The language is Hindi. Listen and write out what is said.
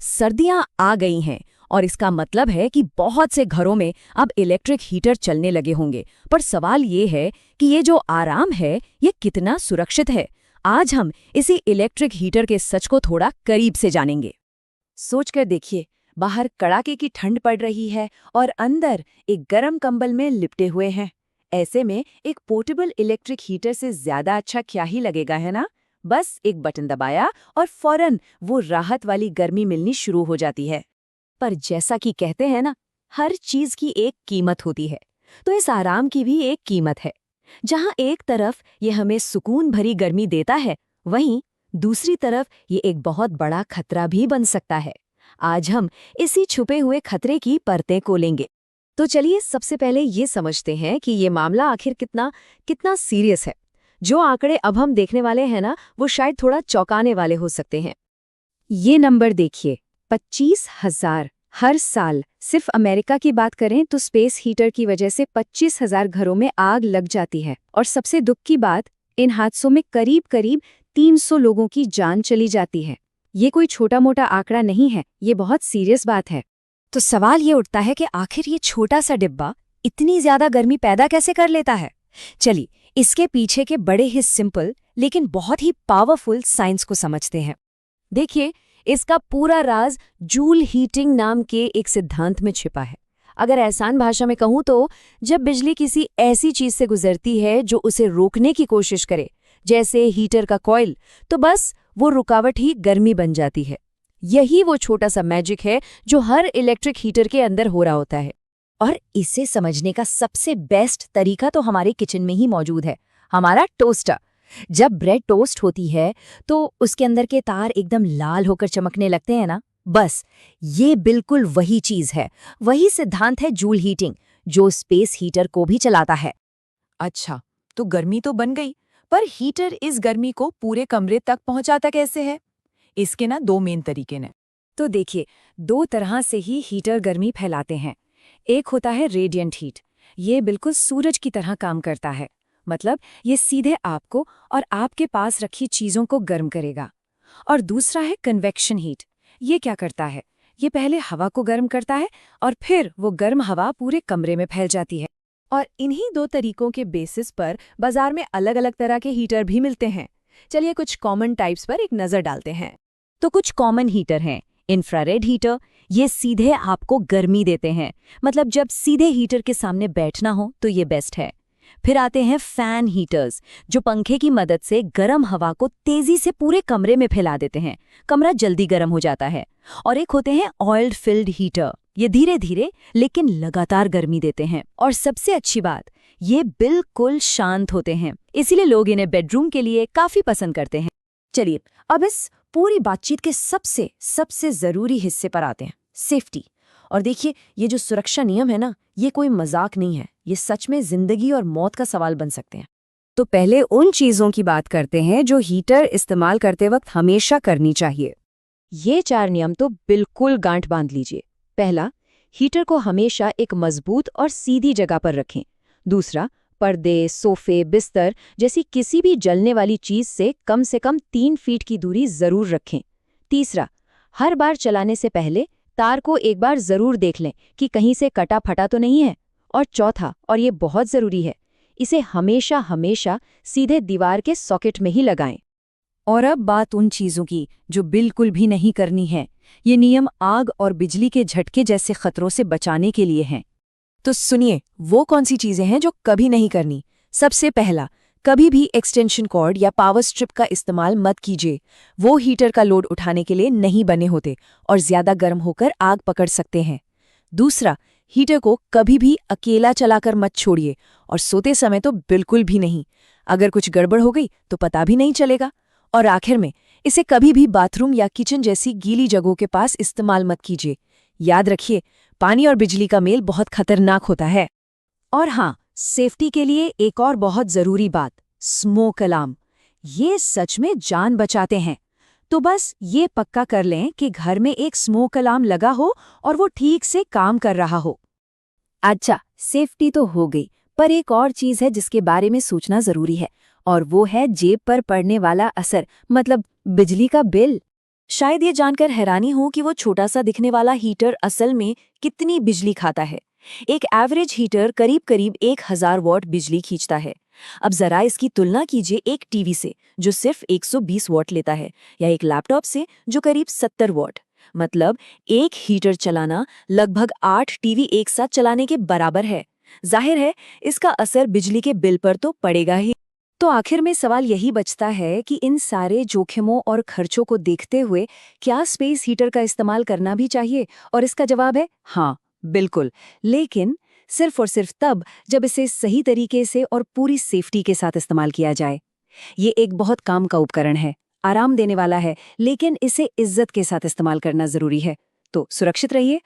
सर्दियां आ गई हैं और इसका मतलब है कि बहुत से घरों में अब इलेक्ट्रिक हीटर चलने लगे होंगे। पर सवाल ये है कि ये जो आराम है ये कितना सुरक्षित है। आज हम इसी इलेक्ट्रिक हीटर के सच को थोड़ा करीब से जानेंगे। सोचकर देखिए, बाहर कड़ाके की ठंड पड़ रही है और अंदर एक गर्म कंबल में लिपटे हुए हैं। ऐसे में एक पोर्टेबल इलेक्ट्रिक हीटर से ज्यादा अच्छा क्या ही लगेगा, है ना? बस एक बटन दबाया और फौरन वो राहत वाली गर्मी मिलनी शुरू हो जाती है। पर जैसा कि कहते हैं ना, हर चीज की एक कीमत होती है, तो इस आराम की भी एक कीमत है। जहां एक तरफ ये हमें सुकून भरी गर्मी देता है, वहीं दूसरी तरफ ये एक बहुत बड़ा खतरा भी बन सकता है। आज हम इसी छुपे हुए खतरे की परतें खोलेंगे। तो चलिए सबसे पहले ये समझते हैं कि ये मामला आखिर कितना कितना सीरियस है। जो आंकड़े अब हम देखने वाले हैं ना, वो शायद थोड़ा चौंकाने वाले हो सकते हैं। ये नंबर देखिए, 25,000 हर साल। सिर्फ अमेरिका की बात करें तो स्पेस हीटर की वजह से 25,000 घरों में आग लग जाती है। और सबसे दुख की बात, इन हादसों में करीब करीब 300 लोगों की जान चली जाती है। ये कोई छोटा मोटा आंकड़ा नहीं है, ये बहुत सीरियस बात है। तो सवाल ये उठता है कि आखिर ये छोटा सा डिब्बा इतनी ज्यादा गर्मी पैदा कैसे कर लेता है। चलिए इसके पीछे के बड़े ही सिंपल लेकिन बहुत ही पावरफुल साइंस को समझते हैं। देखिए, इसका पूरा राज जूल हीटिंग नाम के एक सिद्धांत में छिपा है। अगर आसान भाषा में कहूं तो जब बिजली किसी ऐसी चीज से गुजरती है जो उसे रोकने की कोशिश करे, जैसे हीटर का कॉइल, तो बस वो रुकावट ही गर्मी बन जाती है। यही वो छोटा सा मैजिक है जो हर इलेक्ट्रिक हीटर के अंदर हो रहा होता है। और इसे समझने का सबसे बेस्ट तरीका तो हमारे किचन में ही मौजूद है, हमारा टोस्टर। जब ब्रेड टोस्ट होती है तो उसके अंदर के तार एकदम लाल होकर चमकने लगते हैं ना, बस ये बिल्कुल वही चीज है, वही सिद्धांत है जूल हीटिंग, जो स्पेस हीटर को भी चलाता है। अच्छा, तो गर्मी तो बन गई, पर हीटर इस गर्मी को पूरे कमरे तक पहुंचाता कैसे है? इसके ना दो मेन तरीके ने। तो देखिए, दो तरह से ही हीटर गर्मी फैलाते हैं। एक होता है रेडिएंट हीट, ये बिल्कुल सूरज की तरह काम करता है। मतलब ये सीधे आपको और आपके पास रखी चीजों को गर्म करेगा। और दूसरा है कन्वेक्शन हीट। ये क्या करता है, ये पहले हवा को गर्म करता है और फिर वो गर्म हवा पूरे कमरे में फैल जाती है। और इन्हीं दो तरीकों के बेसिस पर बाजार में अलग अलग तरह के हीटर भी मिलते हैं। चलिए कुछ कॉमन टाइप्स पर एक नजर डालते हैं। तो कुछ कॉमन हीटर हैं। इंफ्रारेड हीटर, ये सीधे आपको गर्मी देते हैं, मतलब जब सीधे हीटर के सामने बैठना हो तो ये बेस्ट है। फिर आते हैं फैन हीटर्स, जो पंखे की मदद से गर्म हवा को तेजी से पूरे कमरे में फैला देते हैं, कमरा जल्दी गर्म हो जाता है। और एक होते हैं ऑयल फिल्ड हीटर, ये धीरे धीरे लेकिन लगातार गर्मी देते हैं। और सबसे अच्छी बात, ये बिल्कुल शांत होते हैं, इसीलिए लोग इन्हें बेडरूम के लिए काफी पसंद करते हैं। चलिए अब इस पूरी बातचीत के सबसे सबसे जरूरी हिस्से पर आते हैं, सेफ्टी। और देखिए, ये जो सुरक्षा नियम है ना, ये कोई मजाक नहीं है, ये सच में जिंदगी और मौत का सवाल बन सकते हैं। तो पहले उन चीजों की बात करते हैं जो हीटर इस्तेमाल करते वक्त हमेशा करनी चाहिए। ये 4 नियम तो बिल्कुल गांठ बांध लीजिए। पहला, हीटर को हमेशा एक मजबूत और सीधी जगह पर रखें। दूसरा, पर्दे, सोफे, बिस्तर जैसी किसी भी जलने वाली चीज से कम 3 फीट की दूरी जरूर रखें। तीसरा, हर बार चलाने से पहले तार को एक बार जरूर देख लें कि कहीं से कटा फटा तो नहीं है। और चौथा, और ये बहुत जरूरी है, इसे हमेशा हमेशा सीधे दीवार के सॉकेट में ही लगाएं। और अब बात उन चीजों की जो बिल्कुल भी नहीं करनी है। ये नियम आग और बिजली के झटके जैसे खतरों से बचाने के लिए हैं। तो सुनिए, वो कौन सी चीजें हैं जो कभी नहीं करनी। सबसे पहला, कभी भी एक्सटेंशन कॉर्ड या पावर स्ट्रिप का इस्तेमाल मत कीजिए। वो हीटर का लोड उठाने के लिए नहीं बने होते और ज्यादा गर्म होकर आग पकड़ सकते हैं। दूसरा, हीटर को कभी भी अकेला चलाकर मत छोड़िए, और सोते समय तो बिल्कुल भी नहीं। अगर कुछ गड़बड़ हो गई तो पता भी नहीं चलेगा। और आखिर में, इसे कभी भी बाथरूम या किचन जैसी गीली जगहों के पास इस्तेमाल मत कीजिए। याद रखिए, पानी और बिजली का मेल बहुत खतरनाक होता है। और हाँ, सेफ्टी के लिए एक और बहुत जरूरी बात, स्मोक अलार्म। ये सच में जान बचाते हैं। तो बस ये पक्का कर लें कि घर में एक स्मोक अलार्म लगा हो और वो ठीक से काम कर रहा हो। अच्छा, सेफ्टी तो हो गई, पर एक और चीज है जिसके बारे में सोचना जरूरी है, और वो है जेब पर पड़ने वाला असर, मतलब बिजली का बिल। शायद ये जानकर हैरानी हो कि वो छोटा सा दिखने वाला हीटर असल में कितनी बिजली खाता है। एक एवरेज हीटर करीब करीब 1000 वॉट बिजली खींचता है। अब जरा इसकी तुलना कीजिए एक टीवी से जो सिर्फ 120 वॉट लेता है, या एक लैपटॉप से जो करीब 70 वॉट। मतलब एक हीटर चलाना लगभग 8 टीवी एक साथ चलाने के बराबर है। जाहिर है इसका असर बिजली के बिल पर तो पड़ेगा ही। तो आखिर में सवाल यही बचता है कि इन सारे जोखिमों और खर्चों को देखते हुए क्या स्पेस हीटर का इस्तेमाल करना भी चाहिए? और इसका जवाब है हाँ, बिल्कुल। लेकिन सिर्फ और सिर्फ तब जब इसे सही तरीके से और पूरी सेफ्टी के साथ इस्तेमाल किया जाए। ये एक बहुत काम का उपकरण है, आराम देने वाला है, लेकिन इसे इज्जत के साथ इस्तेमाल करना जरूरी है। तो सुरक्षित रहिए